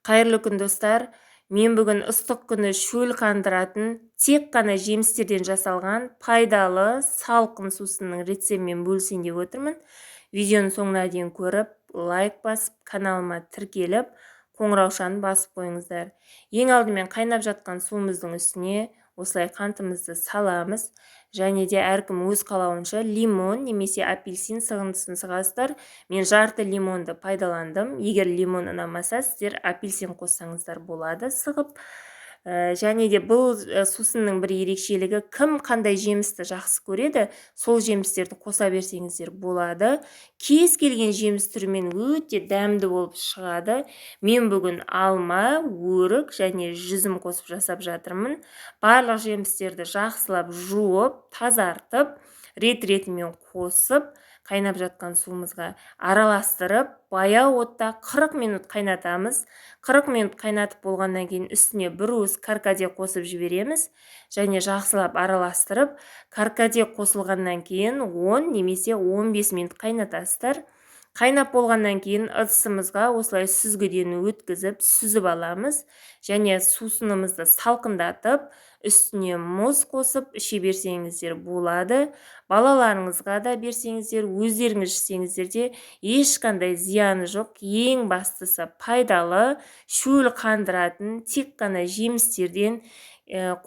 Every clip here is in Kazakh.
Қайырлы күн достар. Мен бүгін ыстық күні шөл қандыратын, тек қана жемістерден жасалған пайдалы салқын сусынның рецептімен бөлісейін деп отырмын. Видеоның соңына дейін көріп, лайк басып, каналыма тіркеліп, қоңыраушаны басып қойыңыздар. Ең алдымен қайнап жатқан суымыздың үстіне осылай қантымызды саламыз. Және де әркім өз қалауынша лимон немесе апельсин сығындысын сығасыздар. Мен жарты лимонды пайдаландым. Егер лимон ұнамаса, сіздер апельсин қоссаңыздар болады сығып. Және де бұл сусынның бір ерекшелігі, кім қандай жемісті жақсы көреді, сол жемістерді қоса берсеңіздер болады. Кез келген жеміс түрімен өте дәмді болып шығады. Мен бүгін алма, өрік және жүзім қосып жасап жатырмын. Барлық жемістерді жақсылап жуып, тазартып, рет-ретімен қосып, қайнап жатқан суымызға араластырып, баяу отта 40 минут қайнатамыз. 40 минут қайнатып болғаннан кейін үстіне бір уыс каркаде қосып жібереміз. Және жақсылап араластырып, каркаде қосылғаннан кейін 10 немесе 15 минут қайнатасыздар. Қайнап болғаннан кейін ыдысымызға осылай сүзгіден өткізіп, сүзіп аламыз. Және сусынымызды салқындатып, үстіне мұз қосып іше берсеңіздер болады. Балаларыңызға да берсеңіздер, өздеріңіз ішсеңіздер де ешқандай зияны жоқ. Ең бастысы пайдалы, шөл қандыратын, тек қана жемістерден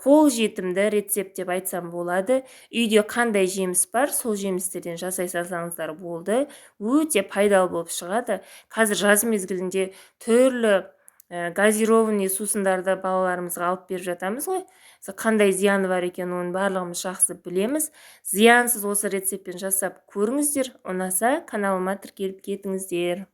қол жетімді рецепт деп айтсам болады. Үйде қандай жеміс бар, сол жемістерден жасай салсаңыздар болды. Өте пайдалы болып шығады. Қазір жаз мезгілінде түрлі газированный сусындарды балаларымызға алып беріп жатамыз ғой. Қандай зияны бар екен, оның барлығымыз жақсы білеміз. Зиянсыз осы рецептпен жасап көріңіздер. Ұнаса, каналыма тіркеліп кетіңіздер.